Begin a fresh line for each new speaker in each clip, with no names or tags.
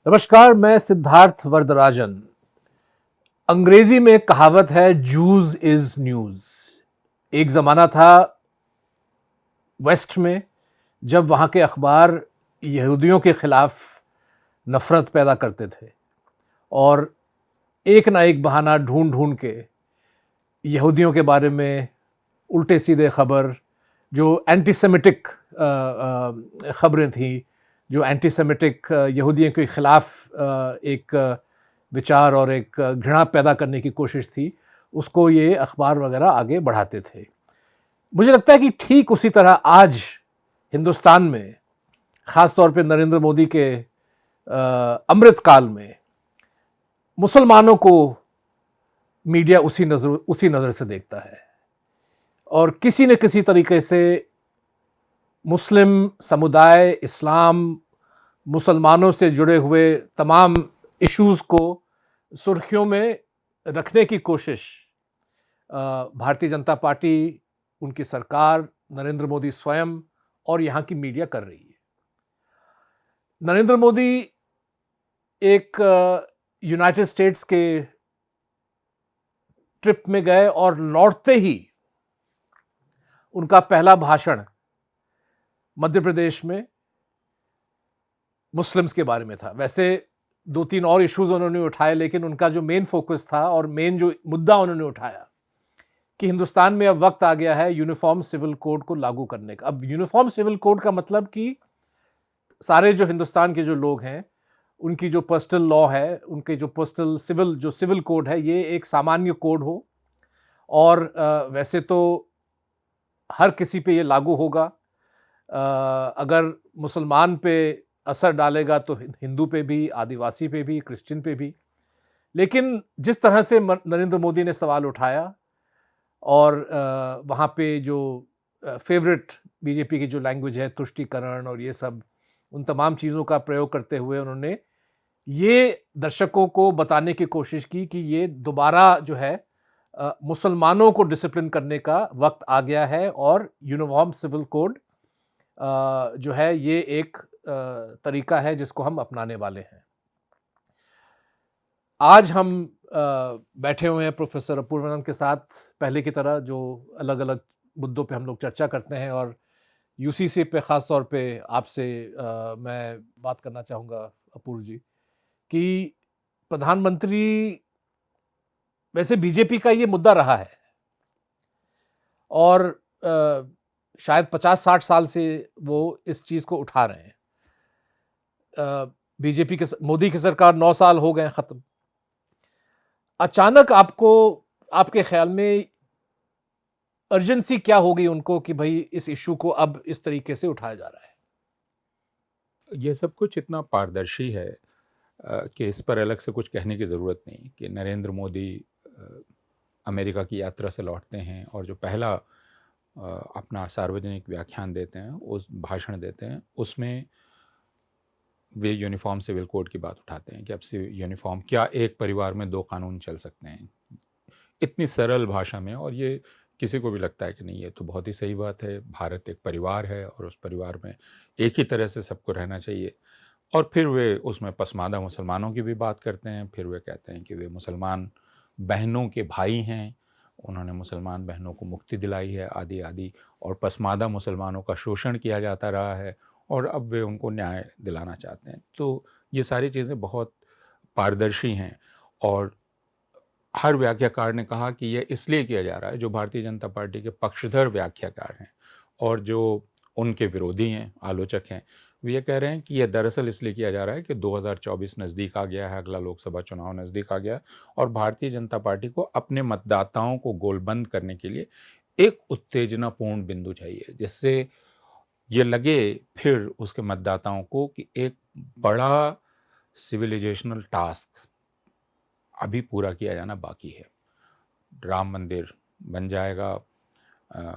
नमस्कार, मैं सिद्धार्थ वरदराजन। अंग्रेजी में कहावत है जूज इज न्यूज। एक जमाना था वेस्ट में जब वहां के अखबार यहूदियों के खिलाफ नफरत पैदा करते थे और एक ना एक बहाना ढूंढ ढूंढ के यहूदियों के बारे में उल्टे सीधे खबर, जो एंटीसेमिटिक खबरें थीं, जो एंटीसेमिटिक यहूदियों के खिलाफ एक विचार और एक घृणा पैदा करने की कोशिश थी, उसको ये अखबार वगैरह आगे बढ़ाते थे। मुझे लगता है कि ठीक उसी तरह आज हिंदुस्तान में, ख़ास तौर पे नरेंद्र मोदी के अमृत काल में, मुसलमानों को मीडिया उसी नज़र से देखता है और किसी न किसी तरीके से मुस्लिम समुदाय, इस्लाम, मुसलमानों से जुड़े हुए तमाम इश्यूज़ को सुर्खियों में रखने की कोशिश भारतीय जनता पार्टी, उनकी सरकार, नरेंद्र मोदी स्वयं और यहाँ की मीडिया कर रही है। नरेंद्र मोदी एक यूनाइटेड स्टेट्स के ट्रिप में गए और लौटते ही उनका पहला भाषण मध्य प्रदेश में मुस्लिम्स के बारे में था। वैसे दो तीन और इश्यूज उन्होंने उठाए, लेकिन उनका जो मेन फोकस था और मेन जो मुद्दा उन्होंने उठाया कि हिंदुस्तान में अब वक्त आ गया है यूनिफॉर्म सिविल कोड को लागू करने का। अब यूनिफॉर्म सिविल कोड का मतलब कि सारे जो हिंदुस्तान के जो लोग हैं, उनकी जो पर्सनल लॉ है, उनके जो पर्सनल सिविल कोड है, ये एक सामान्य कोड हो और वैसे तो हर किसी पे ये लागू होगा। अगर मुसलमान पे असर डालेगा तो हिंदू पे भी, आदिवासी पे भी, क्रिश्चियन पे भी। लेकिन जिस तरह से नरेंद्र मोदी ने सवाल उठाया और वहाँ पे जो फेवरेट बीजेपी की जो लैंग्वेज है, तुष्टीकरण और ये सब, उन तमाम चीज़ों का प्रयोग करते हुए उन्होंने ये दर्शकों को बताने की कोशिश की कि ये दोबारा जो है मुसलमानों को डिसिप्लिन करने का वक्त आ गया है और यूनिफॉर्म सिविल कोड जो है ये एक तरीका है जिसको हम अपनाने वाले हैं। आज हम बैठे हुए हैं प्रोफेसर अपूर्वानंद के साथ, पहले की तरह जो अलग अलग मुद्दों पे हम लोग चर्चा करते हैं, और यूसीसी पे ख़ास तौर पे आपसे मैं बात करना चाहूँगा अपूर्व जी कि प्रधानमंत्री, वैसे बीजेपी का ये मुद्दा रहा है और शायद 50-60 साल से वो इस चीज़ को उठा रहे हैं। बीजेपी के मोदी की सरकार 9 साल हो गए ख़त्म। अचानक आपको, आपके ख्याल में अर्जेंसी क्या हो गई उनको कि भाई इस इशू को अब इस तरीके से उठाया जा रहा है?
ये सब कुछ इतना पारदर्शी है कि इस पर अलग से कुछ कहने की ज़रूरत नहीं कि नरेंद्र मोदी अमेरिका की यात्रा से लौटते हैं और जो पहला अपना सार्वजनिक व्याख्यान देते हैं, उस भाषण देते हैं, उसमें वे यूनिफॉर्म सिविल कोड की बात उठाते हैं कि अब से यूनिफॉर्म क्या, एक परिवार में 2 कानून चल सकते हैं, इतनी सरल भाषा में। और ये किसी को भी लगता है कि नहीं, ये तो बहुत ही सही बात है, भारत एक परिवार है और उस परिवार में एक ही तरह से सबको रहना चाहिए। और फिर वे उसमें पसमानदा मुसलमानों की भी बात करते हैं। फिर वे कहते हैं कि वे मुसलमान बहनों के भाई हैं, उन्होंने मुसलमान बहनों को मुक्ति दिलाई है, आदि आदि, और पसमानदा मुसलमानों का शोषण किया जाता रहा है और अब वे उनको न्याय दिलाना चाहते हैं। तो ये सारी चीज़ें बहुत पारदर्शी हैं और हर व्याख्याकार ने कहा कि यह इसलिए किया जा रहा है, जो भारतीय जनता पार्टी के पक्षधर व्याख्याकार हैं और जो उनके विरोधी हैं, आलोचक हैं, वे ये कह रहे हैं कि यह दरअसल इसलिए किया जा रहा है कि 2024 नज़दीक आ गया है, अगला लोकसभा चुनाव नज़दीक आ गया है और भारतीय जनता पार्टी को अपने मतदाताओं को गोलबंद करने के लिए एक उत्तेजनापूर्ण बिंदु चाहिए, जिससे ये लगे फिर उसके मतदाताओं को कि एक बड़ा सिविलाइजेशनल टास्क अभी पूरा किया जाना बाकी है। राम मंदिर बन जाएगा,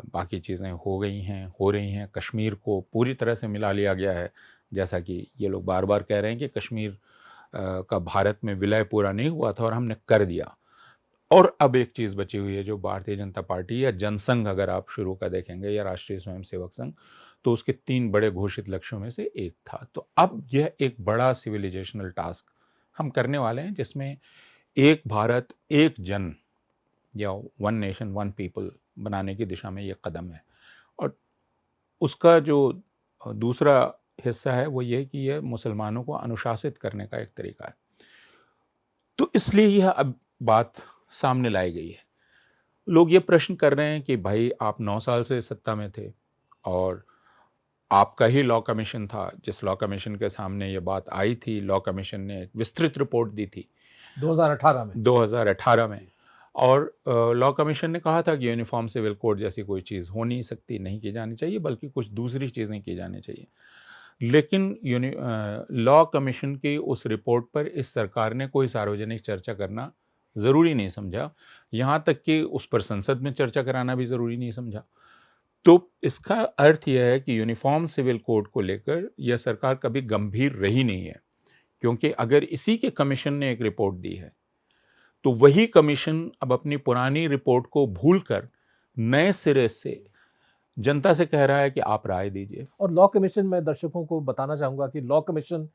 बाकी चीज़ें हो गई हैं, हो रही हैं, कश्मीर को पूरी तरह से मिला लिया गया है, जैसा कि ये लोग बार बार कह रहे हैं कि कश्मीर का भारत में विलय पूरा नहीं हुआ था और हमने कर दिया। और अब एक चीज़ बची हुई है जो भारतीय जनता पार्टी या जनसंघ, अगर आप शुरू का देखेंगे, या राष्ट्रीय स्वयंसेवक संघ, तो उसके 3 बड़े घोषित लक्ष्यों में से एक था। तो अब यह एक बड़ा सिविलाइजेशनल टास्क हम करने वाले हैं, जिसमें एक भारत एक जन या वन नेशन वन पीपल बनाने की दिशा में ये कदम है। और उसका जो दूसरा हिस्सा है वो ये कि यह मुसलमानों को अनुशासित करने का एक तरीका है। तो इसलिए यह अब बात सामने लाई गई है। लोग ये प्रश्न कर रहे हैं कि भाई आप 9 साल से सत्ता में थे और आपका ही लॉ कमीशन था, जिस लॉ कमीशन के सामने ये बात आई थी। लॉ कमीशन ने एक विस्तृत रिपोर्ट दी थी
2018
में, और लॉ कमीशन ने कहा था कि यूनिफॉर्म सिविल कोड जैसी कोई चीज़ हो नहीं सकती, नहीं की जानी चाहिए, बल्कि कुछ दूसरी चीज़ें की जानी चाहिए। लेकिन लॉ कमीशन की उस रिपोर्ट पर इस सरकार ने कोई सार्वजनिक चर्चा करना ज़रूरी नहीं समझा, यहाँ तक कि उस पर संसद में चर्चा कराना भी ज़रूरी नहीं समझा। तो इसका अर्थ यह है कि यूनिफॉर्म सिविल कोड को लेकर यह सरकार कभी गंभीर रही नहीं है, क्योंकि अगर इसी के कमीशन ने एक रिपोर्ट दी है तो वही कमीशन अब अपनी पुरानी रिपोर्ट को भूलकर नए सिरे से जनता से कह रहा है कि आप राय दीजिए।
और लॉ कमीशन, मैं दर्शकों को बताना चाहूंगा कि लॉ कमीशन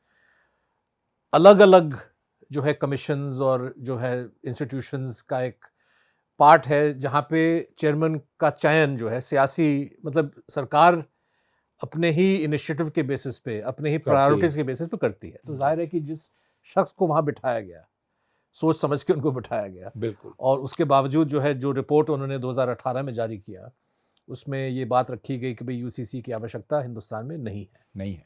अलग अलग जो है कमीशंस और जो है इंस्टीट्यूशंस का एक पार्ट है, जहाँ पे चेयरमैन का चयन जो है सियासी, मतलब सरकार अपने ही इनिशिएटिव के बेसिस पे, अपने ही प्रायोरिटीज के बेसिस पे करती है। तो जाहिर है कि जिस शख्स को वहाँ बिठाया गया, सोच समझ के उनको बिठाया गया,
बिल्कुल,
और उसके बावजूद जो है जो रिपोर्ट उन्होंने 2018 में जारी किया, उसमें ये बात रखी गई कि भाई यूसीसी की आवश्यकता हिंदुस्तान में नहीं है।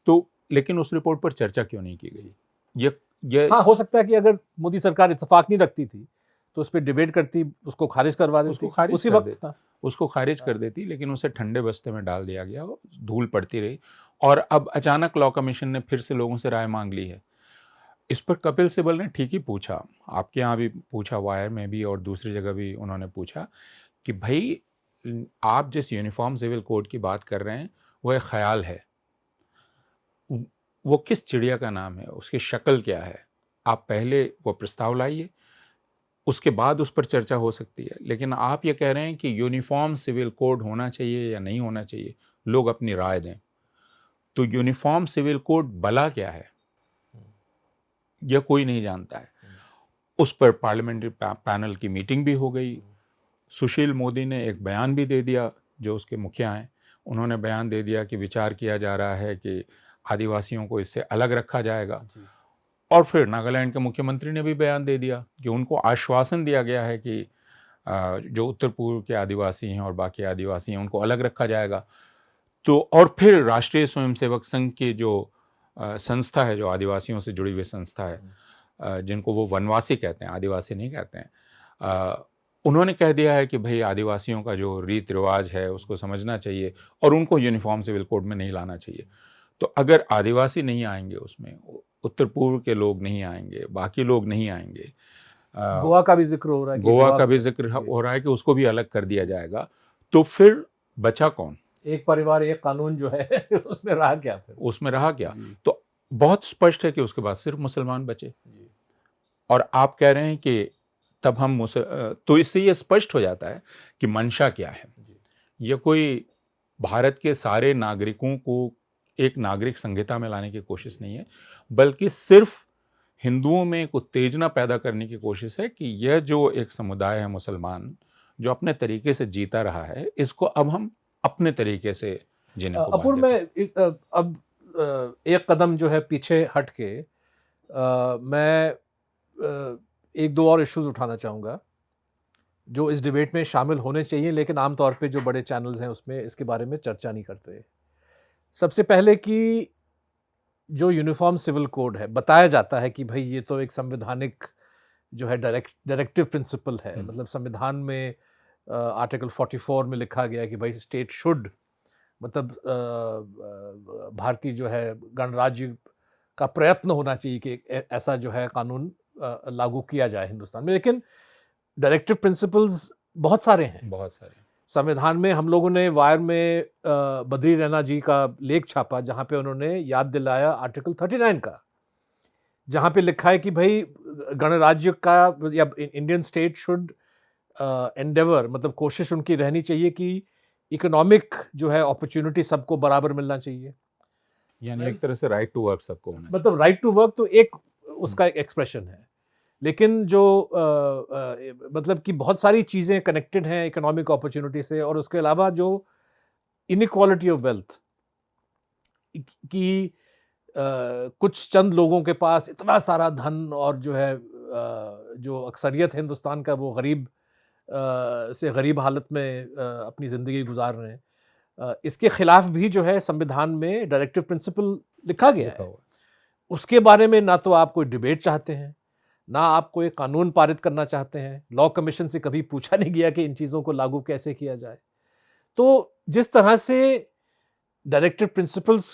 तो लेकिन उस रिपोर्ट पर चर्चा क्यों नहीं की गई? ये
हाँ, हो सकता है कि अगर मोदी सरकार इत्तेफाक नहीं रखती थी तो उस पर डिबेट करती, उसको खारिज करवा देती उसी वक्त,
उसको खारिज कर देती, लेकिन उसे ठंडे बस्ते में डाल दिया गया, धूल पड़ती रही, और अब अचानक लॉ कमीशन ने फिर से लोगों से राय मांग ली है। इस पर कपिल सिब्बल ने ठीक ही पूछा, आपके यहाँ भी पूछा, वायर में भी और दूसरी जगह भी उन्होंने पूछा कि भाई आप जिस यूनिफॉर्म सिविल कोड की बात कर रहे हैं वो एक ख्याल है, वो किस चिड़िया का नाम है, उसकी शक्ल क्या है, आप पहले वो प्रस्ताव लाइए, उसके बाद उस पर चर्चा हो सकती है। लेकिन आप ये कह रहे हैं कि यूनिफॉर्म सिविल कोड होना चाहिए या नहीं होना चाहिए, लोग अपनी राय दें। तो यूनिफॉर्म सिविल कोड भला क्या है यह कोई नहीं जानता है। उस पर पार्लियामेंट्री पैनल की मीटिंग भी हो गई। सुशील मोदी ने एक बयान भी दे दिया, जो उसके मुखिया हैं, उन्होंने बयान दे दिया कि विचार किया जा रहा है कि आदिवासियों को इससे अलग रखा जाएगा। और फिर नागालैंड के मुख्यमंत्री ने भी बयान दे दिया कि उनको आश्वासन दिया गया है कि जो उत्तर पूर्व के आदिवासी हैं और बाकी आदिवासी हैं उनको अलग रखा जाएगा। तो और फिर राष्ट्रीय स्वयंसेवक संघ की जो संस्था है, जो आदिवासियों से जुड़ी हुई संस्था है, जिनको वो वनवासी कहते हैं, आदिवासी नहीं कहते हैं, उन्होंने कह दिया है कि भाई आदिवासियों का जो रीत रिवाज है उसको समझना चाहिए और उनको यूनिफॉर्म सिविल कोड में नहीं लाना चाहिए। तो अगर आदिवासी नहीं आएंगे उसमें, उत्तर पूर्व के लोग नहीं आएंगे, बाकी लोग नहीं आएंगे,
गोवा का भी जिक्र हो रहा है,
गोवा का भी जिक्र हो रहा है कि उसको भी अलग कर दिया जाएगा, तो फिर बचा कौन?
एक परिवार एक कानून जो है उसमें रहा क्या? फिर
उसमें रहा क्या? तो बहुत स्पष्ट है कि उसके बाद सिर्फ मुसलमान बचे। और आप कह रहे हैं कि तब हम तो इससे ये स्पष्ट हो जाता है कि मंशा क्या है। ये कोई भारत के सारे नागरिकों को एक नागरिक संहिता में लाने की कोशिश नहीं है, बल्कि सिर्फ हिंदुओं में एक उत्तेजना पैदा करने की कोशिश है कि यह जो एक समुदाय है मुसलमान, जो अपने तरीके से जीता रहा है, इसको अब हम अपने तरीके से जीने को
अपूर्व, मैं अब एक कदम जो है पीछे हट के मैं एक दो और इश्यूज उठाना चाहूँगा जो इस डिबेट में शामिल होने चाहिए, लेकिन आमतौर पे जो बड़े चैनल्स हैं उसमें इसके बारे में चर्चा नहीं करते। सबसे पहले कि जो यूनिफॉर्म सिविल कोड है, बताया जाता है कि भाई ये तो एक संवैधानिक जो है डायरेक्टिव प्रिंसिपल है, मतलब संविधान में आर्टिकल 44 में लिखा गया कि भाई स्टेट शुड, मतलब भारतीय जो है गणराज्य का प्रयत्न होना चाहिए कि ऐसा जो है कानून लागू किया जाए हिंदुस्तान में। लेकिन डायरेक्टिव प्रिंसिपल्स बहुत सारे हैं,
बहुत सारे
संविधान में। हम लोगों ने वायर में बद्री रैना जी का लेख छापा, जहाँ पे उन्होंने याद दिलाया आर्टिकल 39 का, जहाँ पे लिखा है कि भाई गणराज्य का या इंडियन स्टेट शुड एंडेवर, मतलब कोशिश उनकी रहनी चाहिए कि इकोनॉमिक जो है अपॉर्चुनिटी सबको बराबर मिलना चाहिए,
यानी एक तरह से राइट टू वर्क सबको होना चाहिए।
मतलब राइट टू वर्क तो एक उसका एक एक्सप्रेशन है, लेकिन जो मतलब कि बहुत सारी चीज़ें कनेक्टेड हैं इकोनॉमिक अपॉर्चुनिटी से, और उसके अलावा जो इनइक्वालिटी ऑफ वेल्थ कि कुछ चंद लोगों के पास इतना सारा धन और जो है जो अक्सरियत है हिंदुस्तान का वो गरीब से गरीब हालत में अपनी ज़िंदगी गुजार रहे हैं। इसके खिलाफ भी जो है संविधान में डायरेक्टिव प्रिंसिपल लिखा गया
लिखा
है।
हुआ।
उसके बारे में ना तो आप कोई डिबेट चाहते हैं, ना आप कोई कानून पारित करना चाहते हैं। लॉ कमीशन से कभी पूछा नहीं गया कि इन चीज़ों को लागू कैसे किया जाए। तो जिस तरह से डायरेक्टिव प्रिंसिपल्स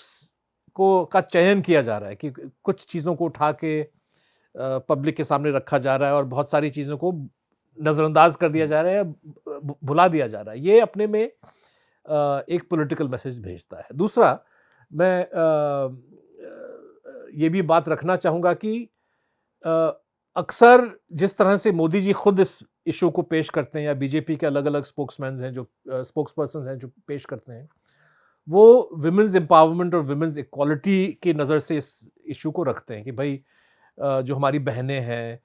को का चयन किया जा रहा है कि कुछ चीज़ों को उठा के पब्लिक के सामने रखा जा रहा है और बहुत सारी चीज़ों को नज़रअंदाज कर दिया जा रहा है, भुला दिया जा रहा है, ये अपने में एक पॉलिटिकल मैसेज भेजता है। दूसरा, मैं ये भी बात रखना चाहूँगा कि अक्सर जिस तरह से मोदी जी खुद इस इशू को पेश करते हैं, या बीजेपी के अलग अलग स्पोक्समैन हैं जो स्पोक्सपर्सन हैं जो पेश करते हैं, वो विमेंस एम्पावरमेंट और विमेंस इक्वालिटी की नज़र से इस इशू को रखते हैं कि भाई जो हमारी बहनें हैं,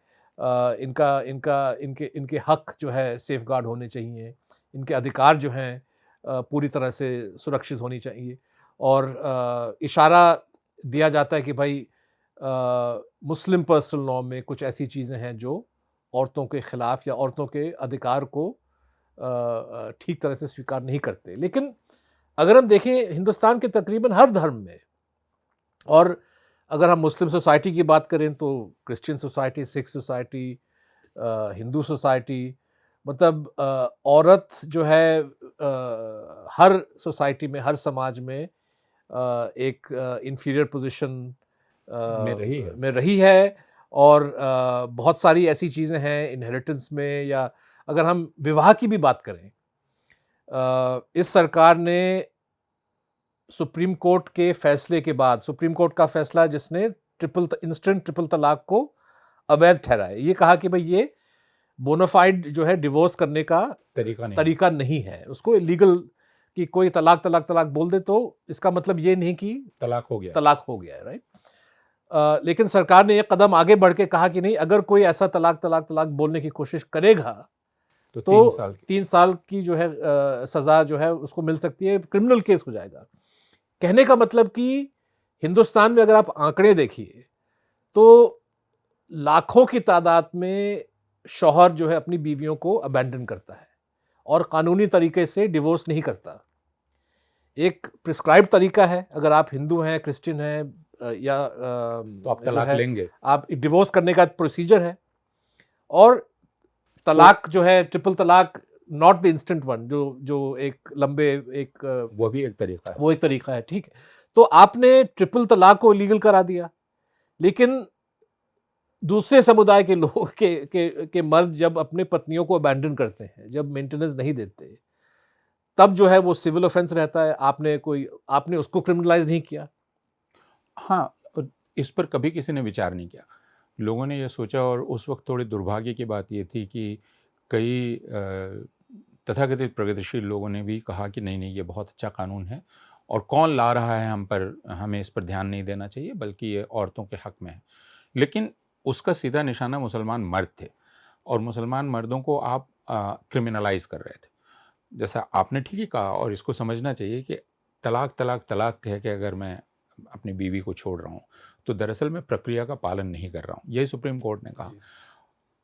इनका इनका इनके इनके हक जो है सेफ गार्ड होने चाहिए, इनके अधिकार जो हैं पूरी तरह से सुरक्षित होनी चाहिए। और इशारा दिया जाता है कि भाई मुस्लिम पर्सनल लॉ में कुछ ऐसी चीज़ें हैं जो औरतों के ख़िलाफ़ या औरतों के अधिकार को ठीक तरह से स्वीकार नहीं करते। लेकिन अगर हम देखें हिंदुस्तान के तकरीबन हर धर्म में, और अगर हम मुस्लिम सोसाइटी की बात करें तो Christian society, Sikh society, Hindu society, मतलब औरत जो है हर सोसाइटी में, हर समाज में एक इंफीरियर पोजीशन में रही है। और बहुत सारी ऐसी चीज़ें हैं इनहेरिटेंस में, या अगर हम विवाह की भी बात करें, इस सरकार ने सुप्रीम कोर्ट के फैसले के बाद, सुप्रीम कोर्ट का फैसला जिसने इंस्टेंट ट्रिपल तलाक को अवैध ठहराया, ये कहा कि भाई ये बोनाफाइड जो है डिवोर्स करने का तरीका नहीं है। उसको लीगल कि कोई तलाक बोल दे तो इसका मतलब ये नहीं कि तलाक हो गया है, राइट। लेकिन सरकार ने ये कदम आगे बढ़ के कहा कि नहीं, अगर कोई ऐसा तलाक बोलने की कोशिश करेगा तो 3 साल की जो है सज़ा जो है उसको मिल सकती है, क्रिमिनल केस हो जाएगा। कहने का मतलब कि हिंदुस्तान में अगर आप आंकड़े देखिए तो लाखों की तादाद में शौहर जो है अपनी बीवियों को अबैंडन करता है और कानूनी तरीके से डिवोर्स नहीं करता। एक प्रिस्क्राइब तरीका है, अगर आप हिंदू हैं, क्रिश्चियन हैं, या
तो आप तलाक लेंगे,
आप डिवोर्स करने का प्रोसीजर है। और तलाक जो है, ट्रिपल तलाक, नॉट द इंस्टेंट वन, जो एक लंबे
वो भी एक तरीका है,
ठीक है। तो आपने ट्रिपल तलाक को इलीगल करा दिया, लेकिन दूसरे समुदाय के लोग के मर्द जब अपने पत्नियों को अबैंडन करते हैं, जब मेंटेनेंस नहीं देते, तब जो है वो सिविल ऑफेंस रहता है। आपने उसको क्रिमिनलाइज नहीं किया।
हाँ, इस पर कभी किसी ने विचार नहीं किया। लोगों ने ये सोचा, और उस वक्त थोड़ी दुर्भाग्य की बात ये थी कि कई तथाकथित प्रगतिशील लोगों ने भी कहा कि नहीं ये बहुत अच्छा कानून है, और कौन ला रहा है हमें इस पर ध्यान नहीं देना चाहिए, बल्कि ये औरतों के हक में है। लेकिन उसका सीधा निशाना मुसलमान मर्द थे, और मुसलमान मर्दों को आप क्रिमिनलाइज कर रहे थे। जैसा आपने ठीक ही कहा, और इसको समझना चाहिए कि तलाक कह के अगर मैं अपनी बीवी को छोड़ रहा हूँ तो दरअसल मैं प्रक्रिया का पालन नहीं कर रहा हूँ। यही सुप्रीम कोर्ट ने कहा।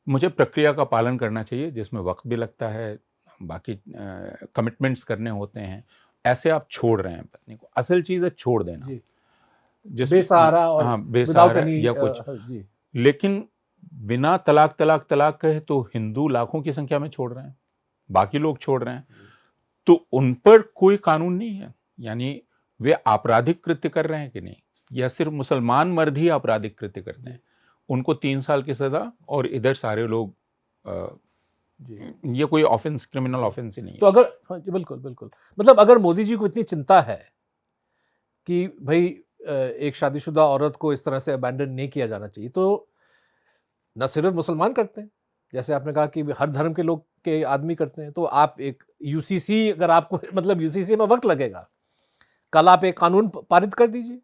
मुझे प्रक्रिया का पालन करना चाहिए, जिसमें वक्त भी लगता है, बाकी कमिटमेंट्स करने होते हैं। ऐसे आप छोड़ रहे हैं पत्नी को, असल चीज़ है छोड़ देना,
बेसहारा और
बेसहारा या कुछ। लेकिन बिना तलाक कहे तो हिंदू लाखों की संख्या में छोड़ रहे हैं, बाकी लोग छोड़ रहे हैं, तो उन पर कोई कानून नहीं है। यानी वे आपराधिक कृत्य कर रहे हैं कि नहीं, या सिर्फ मुसलमान मर्द ही आपराधिक कृत्य करते हैं? उनको 3 साल की सजा, और इधर सारे लोग ये कोई ऑफेंस, क्रिमिनल ऑफेंस ही नहीं है।
तो अगर बिल्कुल मतलब अगर मोदी जी को इतनी चिंता है कि भाई एक शादीशुदा औरत को इस तरह से अबैंडन नहीं किया जाना चाहिए, तो न सिर्फ मुसलमान करते हैं, जैसे आपने कहा कि हर धर्म के लोग के आदमी करते हैं, तो आप एक यूसीसी, अगर आपको मतलब यूसीसी में वक्त लगेगा, कल आप एक कानून पारित कर दीजिए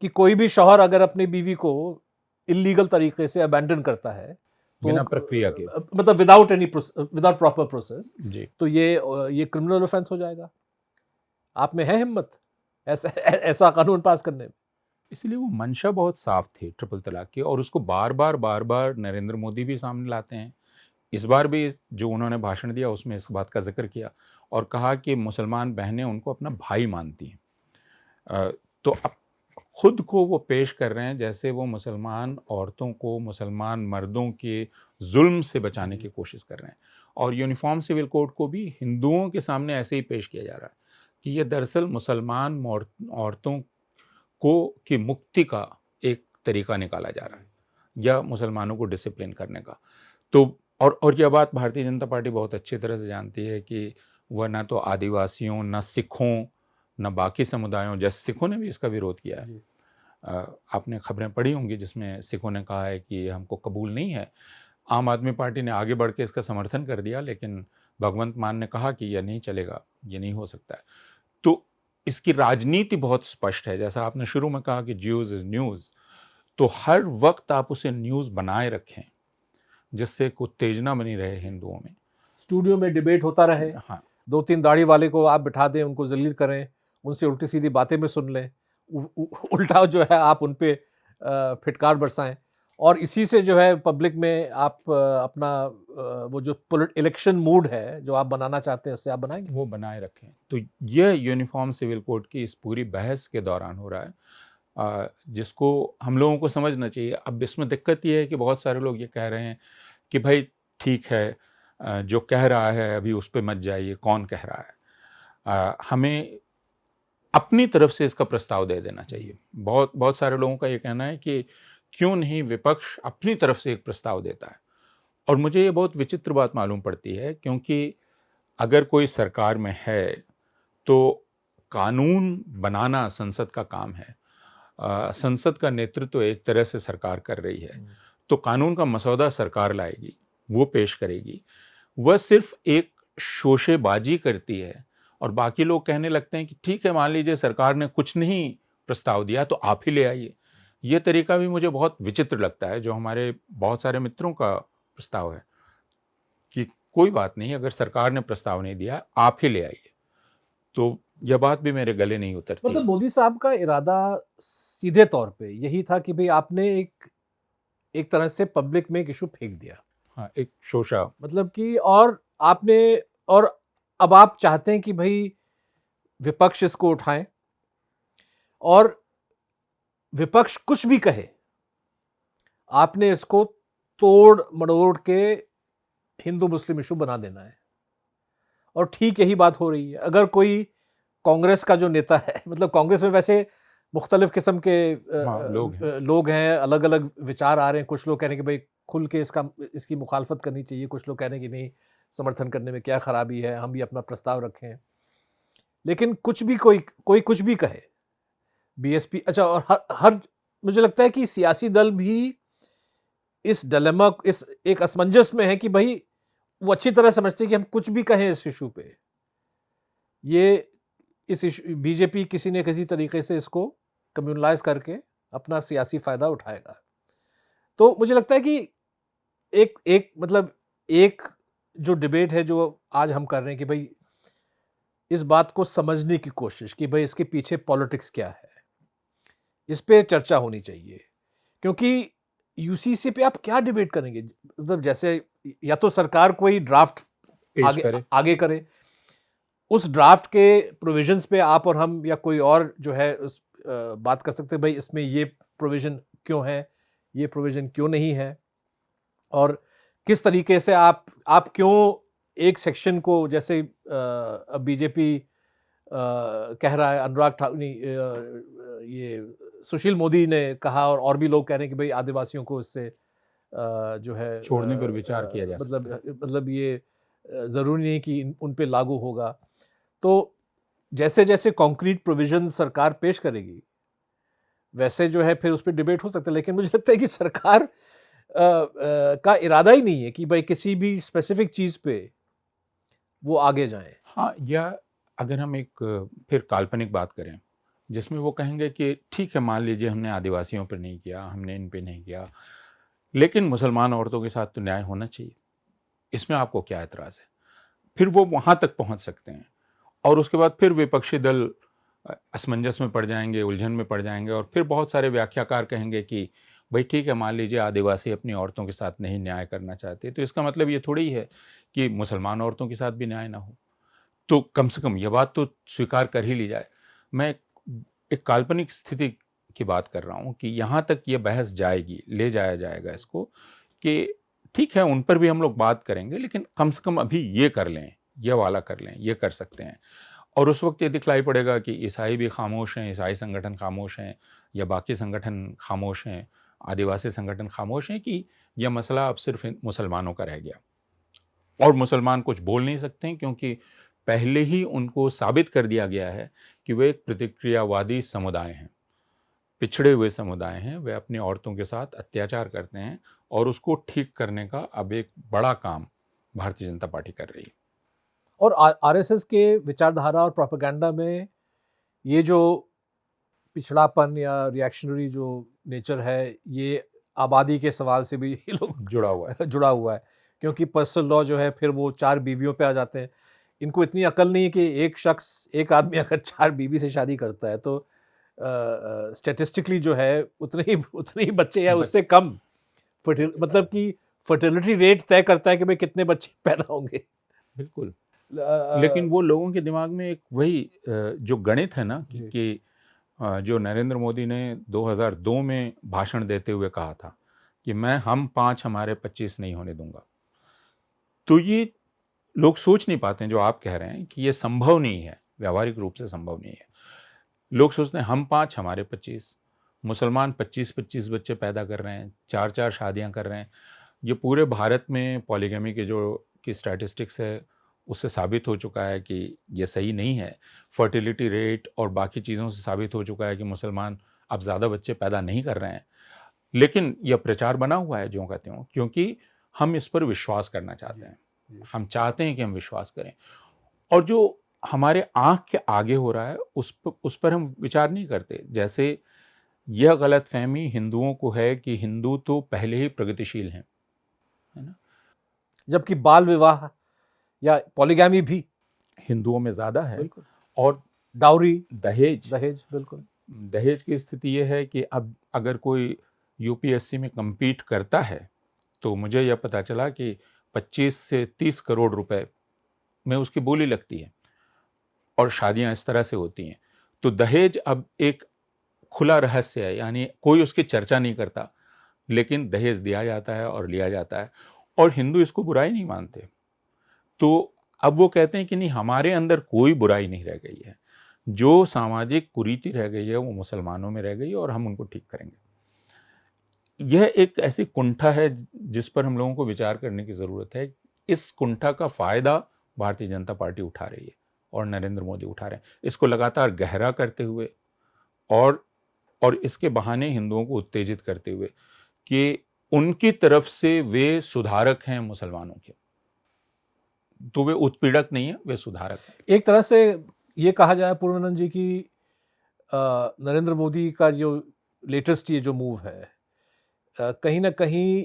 कि कोई भी शौहर अगर अपनी बीवी को इलीगल तरीके से अबैंडन करता है तो
बिना प्रक्रिया के,
मतलब विदाउट प्रॉपर प्रोसेस,
जी,
तो ये क्रिमिनल ऑफेंस हो जाएगा। आप में है हिम्मत ऐसा कानून पास करने में?
इसलिए वो मंशा बहुत साफ थी ट्रिपल तलाक की, और उसको बार बार नरेंद्र मोदी भी सामने लाते हैं। इस बार भी जो उन्होंने भाषण दिया उसमें इस बात का जिक्र किया और कहा कि मुसलमान बहनें उनको अपना भाई मानती हैं। तो अब खुद को वो पेश कर रहे हैं जैसे वो मुसलमान औरतों को मुसलमान मर्दों के जुल्म से बचाने की कोशिश कर रहे हैं, और यूनिफॉर्म सिविल कोड को भी हिंदुओं के सामने ऐसे ही पेश किया जा रहा है कि ये दरअसल मुसलमान औरतों को की मुक्ति का एक तरीका निकाला जा रहा है या मुसलमानों को डिसिप्लिन करने का। तो और यह बात भारतीय जनता पार्टी बहुत अच्छी तरह से जानती है कि वह ना तो आदिवासियों, ना सिखों, ना बाकी समुदायों, जैसे सिखों ने भी इसका विरोध किया है। आपने खबरें पढ़ी होंगी जिसमें सिखों ने कहा है कि हमको कबूल नहीं है। आम आदमी पार्टी ने आगे बढ़ के इसका समर्थन कर दिया, लेकिन भगवंत मान ने कहा कि यह नहीं चलेगा, ये नहीं हो सकता है। तो इसकी राजनीति बहुत स्पष्ट है। जैसा आपने शुरू में कहा कि ज्यूज इज न्यूज़, तो हर वक्त आप उसे न्यूज़ बनाए रखें जिससे एक उत्तेजना बनी रहे हिंदुओं में।
स्टूडियो में डिबेट होता रहे,
हाँ,
2-3 दाढ़ी वाले को आप बिठा दें, उनको जलील करें, उनसे उल्टी सीधी बातें में सुन लें, उल्टा जो है आप उन पे फिटकार बरसाएं, और इसी से जो है पब्लिक में आप अपना वो जो इलेक्शन मूड है जो आप बनाना चाहते हैं, उससे आप बनाएंगे।
वो बनाए रखें। तो यह यूनिफॉर्म सिविल कोड की इस पूरी बहस के दौरान हो रहा है, जिसको हम लोगों को समझना चाहिए। अब इसमें दिक्कत ये है कि बहुत सारे लोग ये कह रहे हैं कि भाई ठीक है, जो कह रहा है अभी उस पर मत जाइए, कौन कह रहा है, हमें अपनी तरफ से इसका प्रस्ताव दे देना चाहिए। बहुत बहुत सारे लोगों का ये कहना है कि क्यों नहीं विपक्ष अपनी तरफ से एक प्रस्ताव देता है, और मुझे ये बहुत विचित्र बात मालूम पड़ती है, क्योंकि अगर कोई सरकार में है तो कानून बनाना संसद का काम है। संसद का नेतृत्व एक तरह से सरकार कर रही है, तो कानून का मसौदा सरकार लाएगी, वो पेश करेगी। वह सिर्फ एक शोशेबाजी करती है और बाकी लोग कहने लगते हैं कि ठीक है, मान लीजिए सरकार ने कुछ नहीं प्रस्ताव दिया तो आप ही ले आइए। ये तरीका भी मुझे बहुत विचित्र लगता है, जो हमारे बहुत सारे मित्रों का प्रस्ताव है कि कोई बात नहीं, अगर सरकार ने प्रस्ताव नहीं दिया आप ही ले आइए। तो यह बात भी मेरे गले नहीं उतरती।
मतलब मोदी साहब का इरादा सीधे तौर पे यही था कि भाई आपने एक तरह से पब्लिक में एक इशू फेंक दिया,
हाँ, एक शोषा,
मतलब कि, और अब आप चाहते हैं कि भाई विपक्ष इसको उठाएं, और विपक्ष कुछ भी कहे आपने इसको तोड़ मड़ोड़ के हिंदू मुस्लिम इशू बना देना है। और ठीक यही बात हो रही है। अगर कोई कांग्रेस का जो नेता है, मतलब कांग्रेस में वैसे मुख्तलिफ किस्म के लोग हैं, अलग अलग विचार आ रहे हैं। कुछ लोग कह रहे हैं कि भाई खुल के इसकी मुखालफत करनी चाहिए, कुछ लोग कह रहे हैं कि नहीं, समर्थन करने में क्या खराबी है, हम भी अपना प्रस्ताव रखें। लेकिन कुछ भी कोई कुछ भी कहे, बीएसपी, अच्छा, और हर मुझे लगता है कि सियासी दल भी इस डिलेमा, इस एक असमंजस में है कि भाई वो अच्छी तरह समझते हैं कि हम कुछ भी कहें इस इशू पे, ये बीजेपी किसी न किसी तरीके से इसको कम्युनलाइज करके अपना सियासी फायदा उठाएगा। तो मुझे लगता है कि एक जो डिबेट है जो आज हम कर रहे हैं कि भाई इस बात को समझने की कोशिश कि भाई इसके पीछे पॉलिटिक्स क्या है, इस पे चर्चा होनी चाहिए। क्योंकि यूसीसी पे आप क्या डिबेट करेंगे? मतलब जैसे या तो सरकार कोई ड्राफ्ट आगे करे, उस ड्राफ्ट के प्रोविजंस पे आप और हम या कोई और जो है उस बात कर सकते हैं भाई इसमें ये प्रोविजन क्यों है, ये प्रोविजन क्यों नहीं है, और किस तरीके से आप क्यों एक सेक्शन को, जैसे अब बीजेपी कह रहा है, अनुराग ठाकुर, ये सुशील मोदी ने कहा, और भी लोग कह रहे हैं कि भाई आदिवासियों को इससे जो है
छोड़ने पर विचार किया जा सकता है।
मतलब ये ज़रूरी नहीं कि उन पे लागू होगा। तो जैसे जैसे कॉन्क्रीट प्रोविजन सरकार पेश करेगी वैसे जो है फिर उस पर डिबेट हो सकता है। लेकिन मुझे लगता है कि सरकार का इरादा ही नहीं है कि भाई किसी भी स्पेसिफिक चीज़ पे वो आगे जाएं।
हाँ, या अगर हम एक फिर काल्पनिक बात करें जिसमें वो कहेंगे कि ठीक है, मान लीजिए हमने आदिवासियों पर नहीं किया, हमने इन पे नहीं किया, लेकिन मुसलमान औरतों के साथ तो न्याय होना चाहिए, इसमें आपको क्या एतराज़ है? फिर वो वहाँ तक पहुँच सकते हैं और उसके बाद फिर विपक्षी दल असमंजस में पड़ जाएंगे, उलझन में पड़ जाएंगे और फिर बहुत सारे व्याख्याकार कहेंगे कि भाई ठीक है, मान लीजिए आदिवासी अपनी औरतों के साथ नहीं न्याय करना चाहते, तो इसका मतलब ये थोड़ी ही है कि मुसलमान औरतों के साथ भी न्याय ना हो। तो कम से कम ये बात तो स्वीकार कर ही ली जाए। मैं एक काल्पनिक स्थिति की बात कर रहा हूँ कि यहाँ तक ये बहस जाएगी, ले जाया जाएगा इसको कि ठीक है, उन पर भी हम लोग बात करेंगे, लेकिन कम से कम अभी ये कर लें, ये वाला कर लें, ये कर सकते हैं। और उस वक्त ये दिखलाई पड़ेगा कि ईसाई भी खामोश हैं, ईसाई संगठन खामोश हैं या बाकी संगठन खामोश हैं, आदिवासी संगठन खामोश हैं कि यह मसला अब सिर्फ मुसलमानों का रह गया और मुसलमान कुछ बोल नहीं सकते हैं क्योंकि पहले ही उनको साबित कर दिया गया है कि वे एक प्रतिक्रियावादी समुदाय हैं, पिछड़े हुए समुदाय हैं, वे अपनी औरतों के साथ अत्याचार करते हैं और उसको ठीक करने का अब एक बड़ा काम भारतीय जनता पार्टी कर रही है।
और आरएसएस के विचारधारा और प्रोपेगेंडा में ये जो पिछड़ापन या रिएक्शनरी जो नेचर है, ये आबादी के सवाल से भी ये लोग
जुड़ा हुआ है।
जुड़ा हुआ है, क्योंकि पर्सनल लॉ जो है फिर वो 4 बीवियों पे आ जाते हैं। इनको इतनी अकल नहीं है कि एक आदमी अगर 4 बीवी से शादी करता है तो स्टैटिस्टिकली जो है उतने ही बच्चे या उससे कम मतलब कि फर्टिलिटी रेट तय करता है कि भाई कितने बच्चे पैदा होंगे।
बिल्कुल। लेकिन वो लोगों के दिमाग में एक वही जो गणित है ना कि जो नरेंद्र मोदी ने 2002 में भाषण देते हुए कहा था कि हम 5 हमारे 25 नहीं होने दूंगा, तो ये लोग सोच नहीं पाते हैं जो आप कह रहे हैं कि ये संभव नहीं है, व्यावहारिक रूप से संभव नहीं है। लोग सोचते हैं हम 5 हमारे 25, मुसलमान 25-25 बच्चे पैदा कर रहे हैं, 4-4 शादियां कर रहे हैं। ये पूरे भारत में पॉलीगैमी के जो स्टैटिस्टिक्स है उससे साबित हो चुका है कि ये सही नहीं है। फर्टिलिटी रेट और बाकी चीज़ों से साबित हो चुका है कि मुसलमान अब ज़्यादा बच्चे पैदा नहीं कर रहे हैं। लेकिन यह प्रचार बना हुआ है ज्यों का त्यों, क्योंकि हम इस पर विश्वास करना चाहते हैं। हम चाहते हैं कि हम विश्वास करें और जो हमारे आँख के आगे हो रहा है उस पर हम विचार नहीं करते। जैसे यह गलतफहमी हिंदुओं को है कि हिंदू तो पहले ही प्रगतिशील हैं, है ना?
जबकि बाल विवाह या पॉलीगैमी भी
हिंदुओं में ज़्यादा है।
बिल्कुल।
और
डाउरी,
दहेज
बिल्कुल।
दहेज की स्थिति ये है कि अब अगर कोई यूपीएससी में compete करता है तो मुझे यह पता चला कि 25 से 30 करोड़ रुपए में उसकी बोली लगती है और शादियां इस तरह से होती हैं। तो दहेज अब एक खुला रहस्य है, यानी कोई उसकी चर्चा नहीं करता, लेकिन दहेज दिया जाता है और लिया जाता है और हिंदू इसको बुराई नहीं मानते। तो अब वो कहते हैं कि नहीं, हमारे अंदर कोई बुराई नहीं रह गई है, जो सामाजिक कुरीति रह गई है वो मुसलमानों में रह गई है और हम उनको ठीक करेंगे। यह एक ऐसी कुंठा है जिस पर हम लोगों को विचार करने की ज़रूरत है। इस कुंठा का फ़ायदा भारतीय जनता पार्टी उठा रही है और नरेंद्र मोदी उठा रहे हैं, इसको लगातार गहरा करते हुए और इसके बहाने हिंदुओं को उत्तेजित करते हुए कि उनकी तरफ से वे सुधारक हैं मुसलमानों के। तो वे उत्पीड़क नहीं है, वे सुधारक हैं।
एक तरह से ये कहा जाए पूर्वानंद जी की नरेंद्र मोदी का जो लेटेस्ट ये जो मूव है कहीं ना कहीं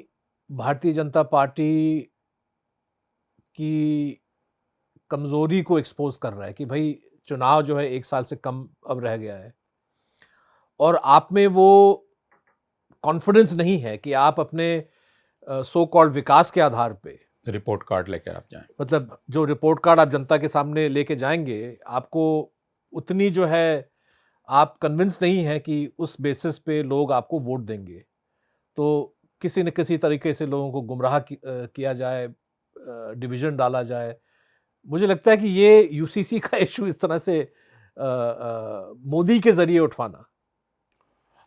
भारतीय जनता पार्टी की कमजोरी को एक्सपोज कर रहा है कि भाई चुनाव जो है 1 साल से कम अब रह गया है और आप में वो कॉन्फिडेंस नहीं है कि आप अपने सो कॉल्ड विकास के आधार पे
रिपोर्ट कार्ड लेकर आप जाएं,
मतलब जो रिपोर्ट कार्ड आप जनता के सामने लेके जाएंगे, आपको उतनी जो है आप कन्विंस नहीं है कि उस बेसिस पे लोग आपको वोट देंगे। तो किसी न किसी तरीके से लोगों को गुमराह किया जाए, डिवीजन डाला जाए। मुझे लगता है कि ये यूसीसी का इशू इस तरह से मोदी के जरिए उठवाना।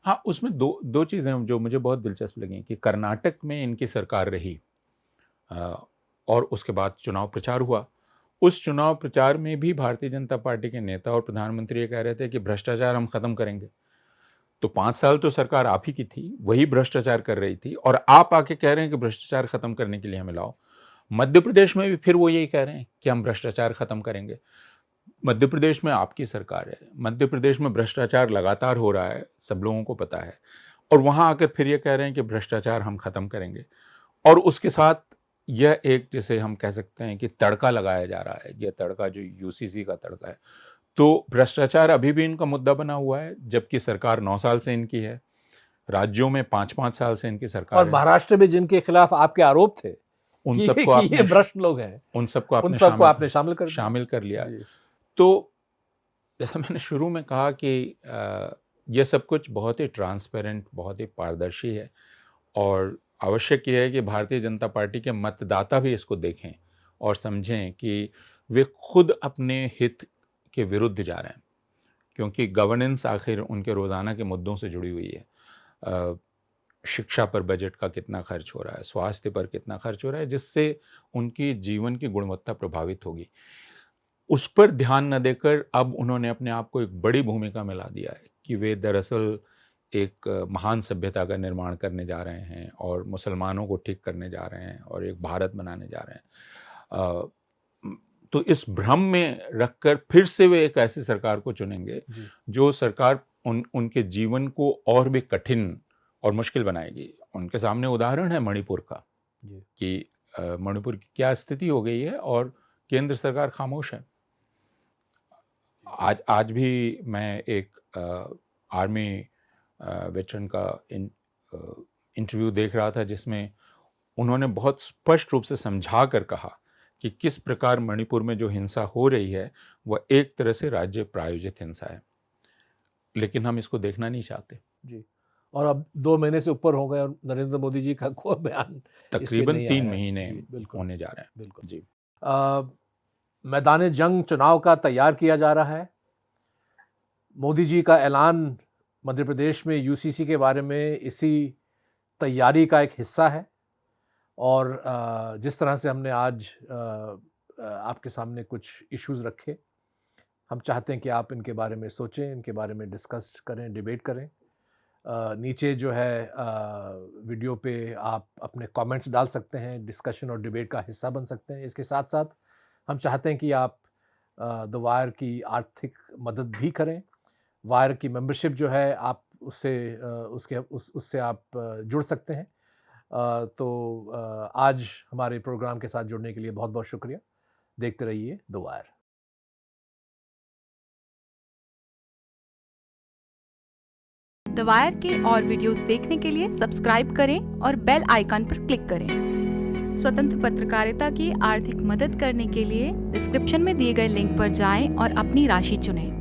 हाँ, उसमें दो चीज़ें जो मुझे बहुत दिलचस्प लगी कि कर्नाटक में इनकी सरकार रही और उसके बाद चुनाव प्रचार हुआ। उस चुनाव प्रचार में भी भारतीय जनता पार्टी के नेता और प्रधानमंत्री ये कह रहे थे कि भ्रष्टाचार हम ख़त्म करेंगे। तो 5 साल तो सरकार आप ही की थी, वही भ्रष्टाचार कर रही थी और आप आके कह रहे हैं कि भ्रष्टाचार खत्म करने के लिए हमें लाओ। मध्य प्रदेश में भी फिर वो यही कह रहे हैं कि हम भ्रष्टाचार खत्म करेंगे। मध्य प्रदेश में आपकी सरकार है, मध्य प्रदेश में भ्रष्टाचार लगातार हो रहा है, सब लोगों को पता है, और वहाँ आकर फिर ये कह रहे हैं कि भ्रष्टाचार हम खत्म करेंगे। और उसके साथ यह एक, जैसे हम कह सकते हैं कि तड़का लगाया जा रहा है, यह तड़का जो यूसीसी का तड़का है। तो भ्रष्टाचार अभी भी इनका मुद्दा बना हुआ है, जबकि सरकार 9 साल से इनकी है, राज्यों में 5-5 साल से इनकी सरकार
और
है।
महाराष्ट्र में जिनके खिलाफ आपके आरोप थे
उन
कि
सबको
ये भ्रष्ट लोग हैं,
उन सबको
आपने शामिल कर दिया।
लिया। तो जैसा मैंने शुरू में कहा कि यह सब कुछ बहुत ही ट्रांसपेरेंट, बहुत ही पारदर्शी है, और आवश्यक यह है कि भारतीय जनता पार्टी के मतदाता भी इसको देखें और समझें कि वे खुद अपने हित के विरुद्ध जा रहे हैं, क्योंकि गवर्नेंस आखिर उनके रोज़ाना के मुद्दों से जुड़ी हुई है। शिक्षा पर बजट का कितना खर्च हो रहा है, स्वास्थ्य पर कितना खर्च हो रहा है, जिससे उनकी जीवन की गुणवत्ता प्रभावित होगी, उस पर ध्यान न देकर अब उन्होंने अपने आप को एक बड़ी भूमिका में ला दिया है कि वे दरअसल एक महान सभ्यता का निर्माण करने जा रहे हैं और मुसलमानों को ठीक करने जा रहे हैं और एक भारत बनाने जा रहे हैं। तो इस भ्रम में रखकर फिर से वे एक ऐसी सरकार को चुनेंगे जो सरकार उनके जीवन को और भी कठिन और मुश्किल बनाएगी। उनके सामने उदाहरण है मणिपुर का कि मणिपुर की क्या स्थिति हो गई है और केंद्र सरकार खामोश है। आज भी मैं एक आर्मी वेटरन का इंटरव्यू देख रहा था, जिसमें उन्होंने बहुत स्पष्ट रूप से समझा कर कहा कि किस प्रकार मणिपुर में जो हिंसा हो रही है वह एक तरह से राज्य प्रायोजित हिंसा है, लेकिन हम इसको देखना नहीं चाहते।
जी, और अब 2 महीने से ऊपर हो गए और नरेंद्र मोदी जी का कोई बयान
तकरीबन 3 महीने होने जा रहे हैं।
बिल्कुल
जी।
मैदान जंग चुनाव का तैयार किया जा रहा है। मोदी जी का ऐलान मध्य प्रदेश में यूसीसी के बारे में इसी तैयारी का एक हिस्सा है, और जिस तरह से हमने आज आपके सामने कुछ इश्यूज रखे, हम चाहते हैं कि आप इनके बारे में सोचें, इनके बारे में डिस्कस करें, डिबेट करें। नीचे जो है वीडियो पे आप अपने कमेंट्स डाल सकते हैं, डिस्कशन और डिबेट का हिस्सा बन सकते हैं। इसके साथ साथ हम चाहते हैं कि आप द वायर की आर्थिक मदद भी करें। वायर की मेंबरशिप जो है आप उससे आप जुड़ सकते हैं। तो आज हमारे प्रोग्राम के साथ जुड़ने के लिए बहुत बहुत शुक्रिया। देखते रहिए द वायर।
द वायर के और वीडियोस देखने के लिए सब्सक्राइब करें और बेल आइकन पर क्लिक करें। स्वतंत्र पत्रकारिता की आर्थिक मदद करने के लिए डिस्क्रिप्शन में दिए गए लिंक पर जाएं और अपनी राशि चुनें।